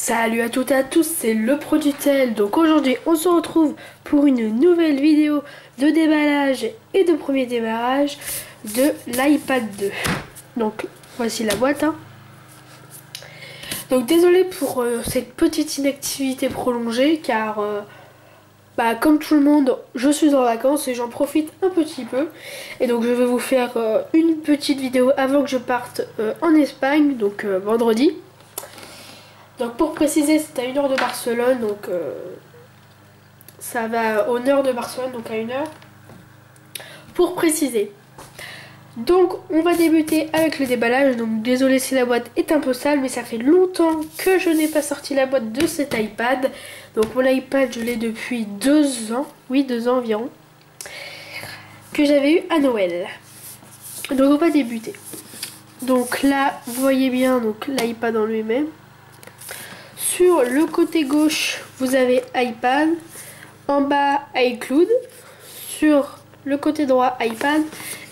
Salut à toutes et à tous, c'est le Produtel. Donc aujourd'hui on se retrouve pour une nouvelle vidéo de déballage et de premier démarrage de l'iPad 2. Donc voici la boîte. Donc désolé pour cette petite inactivité prolongée car comme tout le monde je suis en vacances et j'en profite un petit peu. Et donc je vais vous faire une petite vidéo avant que je parte en Espagne, donc vendredi. Donc pour préciser, c'est à 1 heure de Barcelone, donc ça va au nord de Barcelone, donc à 1 heure. Pour préciser. Donc on va débuter avec le déballage. Donc désolé si la boîte est un peu sale, mais ça fait longtemps que je n'ai pas sorti la boîte de cet iPad. Donc mon iPad, je l'ai depuis 2 ans, oui 2 ans environ, que j'avais eu à Noël. Donc on va débuter. Donc là, vous voyez bien donc l'iPad en lui-même. Sur le côté gauche, vous avez iPad. En bas, iCloud. Sur le côté droit, iPad.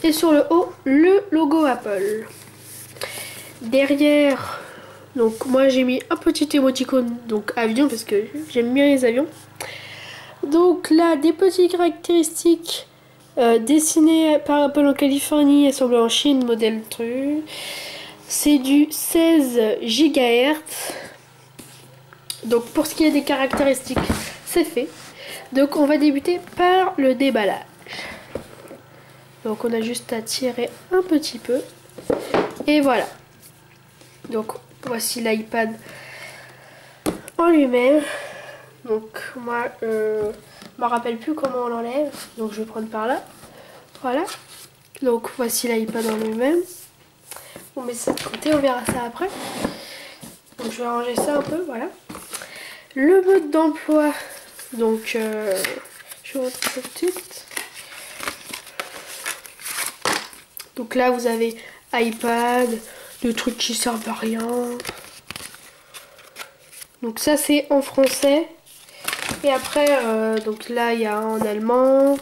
Et sur le haut, le logo Apple. Derrière, donc moi j'ai mis un petit émoticône, donc avion, parce que j'aime bien les avions. Donc là, des petites caractéristiques dessinées par Apple en Californie, assemblées en Chine, modèle truc. C'est du 16 GHz. Donc pour ce qui est des caractéristiques, c'est fait. Donc on va débuter par le déballage. Donc on a juste à tirer un petit peu. Et voilà. Donc voici l'iPad en lui-même. Donc moi je me rappelle plus comment on l'enlève. Donc je vais prendre par là. Voilà. Donc voici l'iPad en lui-même. On met ça de côté, on verra ça après. Donc je vais ranger ça un peu, voilà. Le mode d'emploi, donc je vais vous montrer tout de suite. Donc là vous avez iPad, le truc qui servent à rien. Donc ça c'est en français. Et après, donc là il y a en allemand.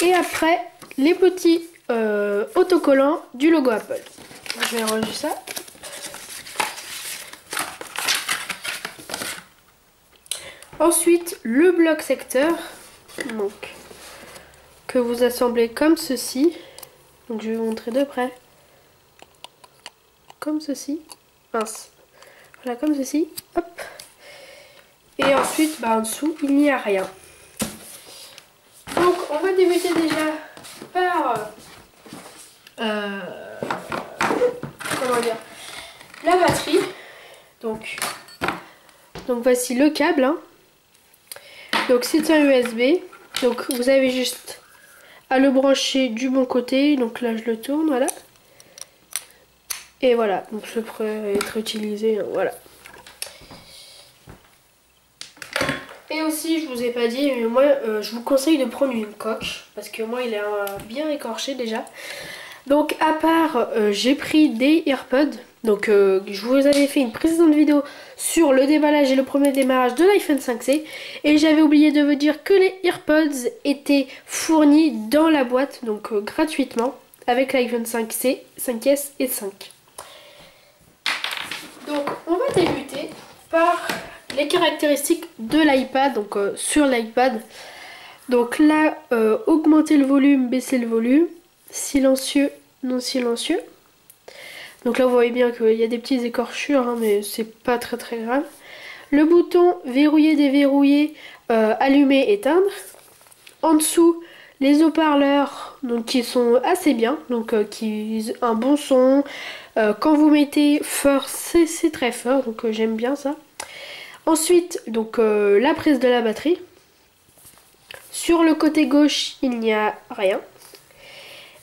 Et après les petits autocollants du logo Apple. Je vais ranger ça. Ensuite, le bloc secteur, donc, que vous assemblez comme ceci. Donc je vais vous montrer de près. Comme ceci. Mince. Voilà, comme ceci. Hop. Et ensuite, en dessous, il n'y a rien. Donc on va débuter déjà par comment dire, la batterie. Donc voici le câble. Donc c'est un USB. Donc vous avez juste à le brancher du bon côté. Donc là je le tourne, voilà. Et voilà, donc je pourrais être utilisé, voilà. Et aussi je vous ai pas dit, mais moi je vous conseille de prendre une coque. Parce que moi il est bien écorché déjà. Donc à part, j'ai pris des AirPods. Donc je vous avais fait une précédente vidéo sur le déballage et le premier démarrage de l'iPhone 5C. Et j'avais oublié de vous dire que les AirPods étaient fournis dans la boîte, donc gratuitement, avec l'iPhone 5C, 5S et 5. Donc on va débuter par les caractéristiques de l'iPad, donc sur l'iPad. Donc là, augmenter le volume, baisser le volume, silencieux, non silencieux. Donc là vous voyez bien qu'il y a des petites écorchures, mais c'est pas très grave. Le bouton verrouiller, déverrouiller, allumer, éteindre. En dessous, les haut-parleurs qui sont assez bien, donc qui un bon son. Quand vous mettez fort, c'est très fort, donc j'aime bien ça. Ensuite, donc la prise de la batterie. Sur le côté gauche, il n'y a rien.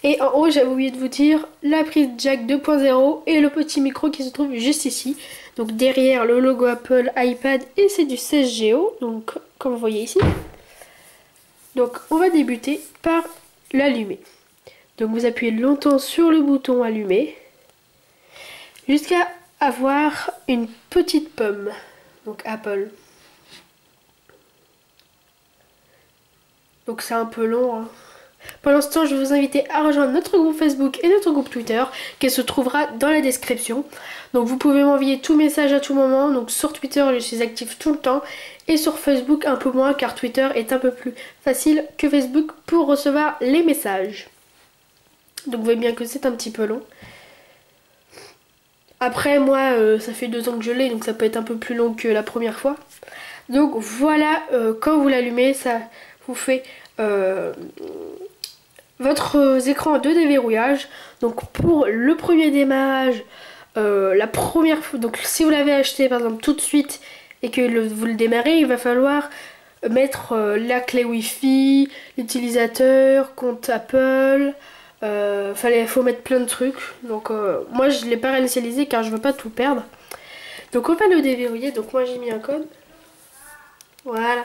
Et en haut, j'avais oublié de vous dire, la prise jack 2.0 et le petit micro qui se trouve juste ici. Donc derrière le logo Apple iPad et c'est du 16 Go, donc comme vous voyez ici. Donc on va débuter par l'allumer. Donc vous appuyez longtemps sur le bouton allumer jusqu'à avoir une petite pomme, donc Apple. Donc c'est un peu long, Pendant ce temps, je vais vous inviter à rejoindre notre groupe Facebook et notre groupe Twitter qui se trouvera dans la description. Donc vous pouvez m'envoyer tout message à tout moment. Donc sur Twitter, je suis active tout le temps et sur Facebook un peu moins car Twitter est un peu plus facile que Facebook pour recevoir les messages. Donc vous voyez bien que c'est un petit peu long. Après moi, ça fait 2 ans que je l'ai donc ça peut être un peu plus long que la première fois. Donc voilà, quand vous l'allumez, ça vous fait votre écran de déverrouillage. Donc pour le premier démarrage, la première fois, donc si vous l'avez acheté par exemple tout de suite et que vous le démarrez, il va falloir mettre la clé Wi-Fi, l'utilisateur, compte Apple. Faut mettre plein de trucs. Donc moi je l'ai pas réinitialisé car je veux pas tout perdre. Donc on va le déverrouiller. Donc moi j'ai mis un code. Voilà.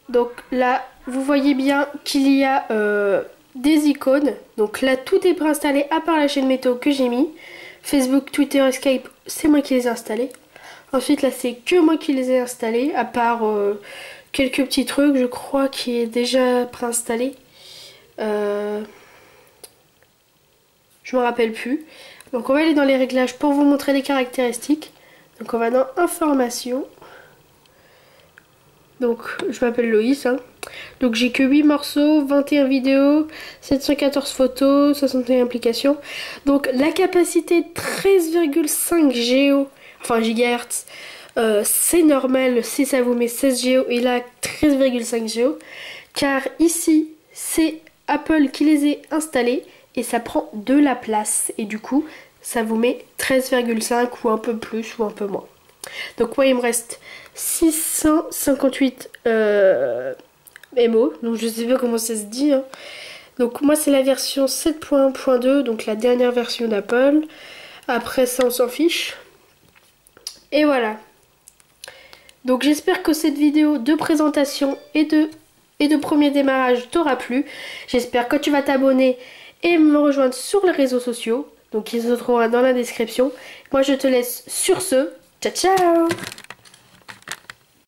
Donc là, vous voyez bien qu'il y a des icônes. Donc là, tout est préinstallé à part la chaîne météo que j'ai mis. Facebook, Twitter et Skype, c'est moi qui les ai installés. Ensuite, là, c'est que moi qui les ai installés, à part quelques petits trucs, je crois, qui est déjà préinstallé. Je me rappelle plus. Donc on va aller dans les réglages pour vous montrer les caractéristiques. Donc on va dans Informations. Donc je m'appelle Loïs. Donc j'ai que 8 morceaux, 21 vidéos, 714 photos, 61 applications. Donc la capacité 13,5 Go, enfin gigahertz, c'est normal si ça vous met 16 Go et là 13,5 Go. Car ici c'est Apple qui les a installés et ça prend de la place. Et du coup ça vous met 13,5 ou un peu plus ou un peu moins. Donc moi il me reste 658 MO, donc je sais pas comment ça se dit. Donc moi c'est la version 7.1.2, donc la dernière version d'Apple. Après ça on s'en fiche. Et voilà. Donc j'espère que cette vidéo de présentation et de premier démarrage t'aura plu. J'espère que tu vas t'abonner et me rejoindre sur les réseaux sociaux. Donc il se trouvera dans la description. Moi je te laisse sur ce. Ciao ciao!